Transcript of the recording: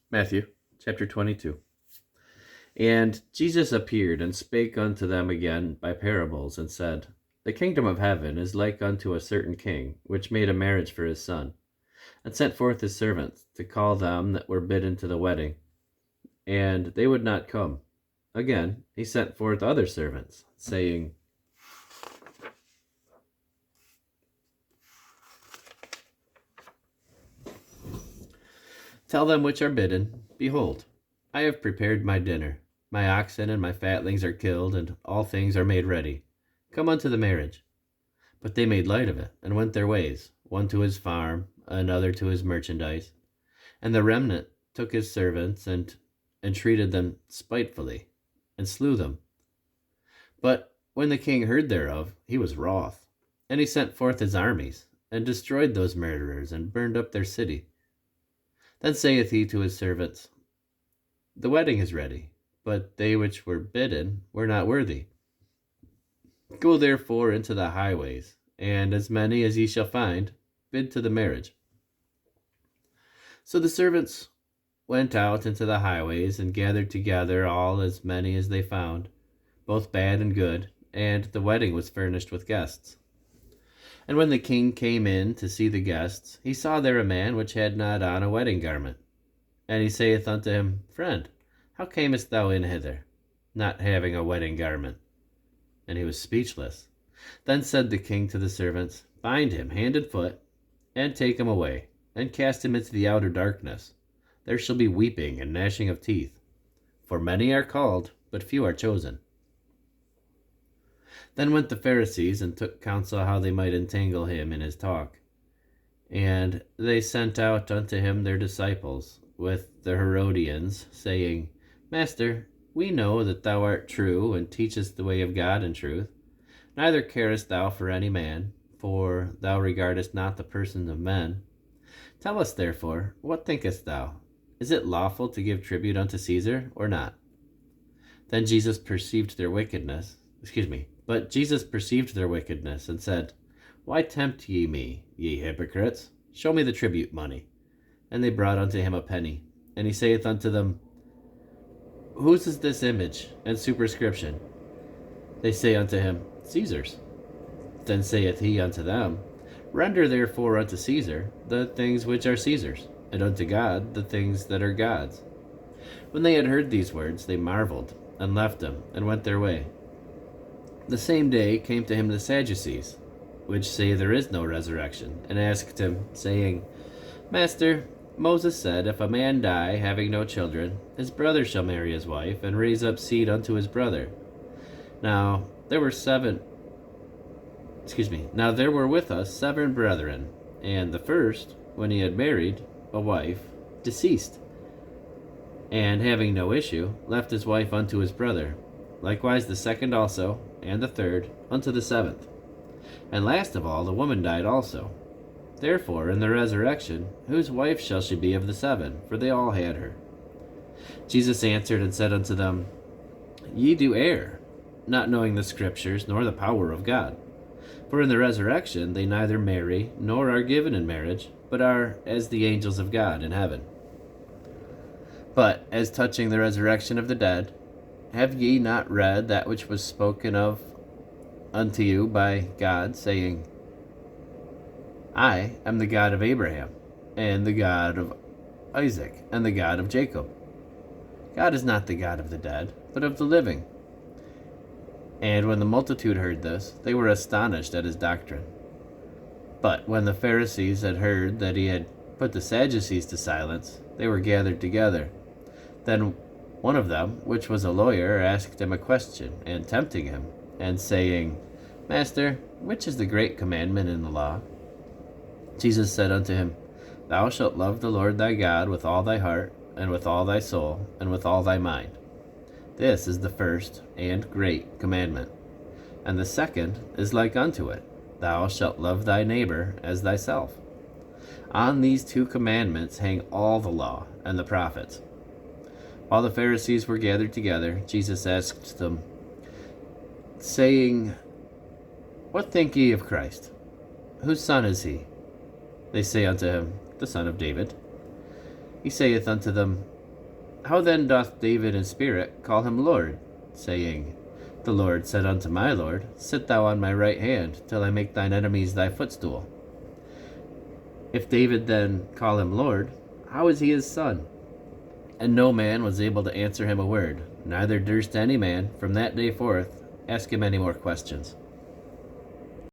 Matthew chapter 22. And Jesus appeared and spake unto them again by parables, and said, The kingdom of heaven is like unto a certain king, which made a marriage for his son, and sent forth his servants to call them that were bidden to the wedding, and they would not come. Again he sent forth other servants, saying, Tell them which are bidden, Behold, I have prepared my dinner. My oxen and my fatlings are killed, and all things are made ready. Come unto the marriage. But they made light of it, and went their ways, one to his farm, another to his merchandise. And the remnant took his servants, and entreated them spitefully, and slew them. But when the king heard thereof, he was wroth. And he sent forth his armies, and destroyed those murderers, and burned up their city. Then saith he to his servants, The wedding is ready, but they which were bidden were not worthy. Go therefore into the highways, and as many as ye shall find, bid to the marriage. So the servants went out into the highways, and gathered together all as many as they found, both bad and good, and the wedding was furnished with guests. And when the king came in to see the guests, he saw there a man which had not on a wedding garment. And he saith unto him, Friend, how camest thou in hither, not having a wedding garment? And he was speechless. Then said the king to the servants, Bind him hand and foot, and take him away, and cast him into the outer darkness. There shall be weeping and gnashing of teeth. For many are called, but few are chosen. Then went the Pharisees, and took counsel how they might entangle him in his talk. And they sent out unto him their disciples, with the Herodians, saying, Master, we know that thou art true, and teachest the way of God in truth. Neither carest thou for any man, for thou regardest not the person of men. Tell us therefore, what thinkest thou? Is it lawful to give tribute unto Caesar, or not? Then Jesus perceived their wickedness. But Jesus perceived their wickedness, and said, Why tempt ye me, ye hypocrites? Show me the tribute money. And they brought unto him a penny. And he saith unto them, Whose is this image and superscription? They say unto him, Caesar's. Then saith he unto them, Render therefore unto Caesar the things which are Caesar's, and unto God the things that are God's. When they had heard these words, they marveled, and left him, and went their way. The same day came to him the Sadducees, which say there is no resurrection, and asked him, saying, Master, Moses said, If a man die, having no children, his brother shall marry his wife, and raise up seed unto his brother. Now there were with us 7 brethren, and the first, when he had married a wife, deceased, and having no issue, left his wife unto his brother. Likewise the second also, and the third, unto the 7th. And last of all, the woman died also. Therefore, in the resurrection, whose wife shall she be of the 7? For they all had her. Jesus answered and said unto them, Ye do err, not knowing the Scriptures, nor the power of God. For in the resurrection they neither marry, nor are given in marriage, but are as the angels of God in heaven. But as touching the resurrection of the dead, have ye not read that which was spoken of unto you by God, saying, I am the God of Abraham, and the God of Isaac, and the God of Jacob? God is not the God of the dead, but of the living. And when the multitude heard this, they were astonished at his doctrine. But when the Pharisees had heard that he had put the Sadducees to silence, they were gathered together. Then one of them, which was a lawyer, asked him a question, and tempting him, and saying, Master, which is the great commandment in the law? Jesus said unto him, Thou shalt love the Lord thy God with all thy heart, and with all thy soul, and with all thy mind. This is the first and great commandment. And the second is like unto it, Thou shalt love thy neighbor as thyself. On these 2 commandments hang all the law and the prophets. While the Pharisees were gathered together, Jesus asked them, saying, What think ye of Christ? Whose son is he? They say unto him, The son of David. He saith unto them, How then doth David in spirit call him Lord, saying, The Lord said unto my Lord, Sit thou on my right hand, till I make thine enemies thy footstool? If David then call him Lord, how is he his son? And no man was able to answer him a word, neither durst any man from that day forth ask him any more questions.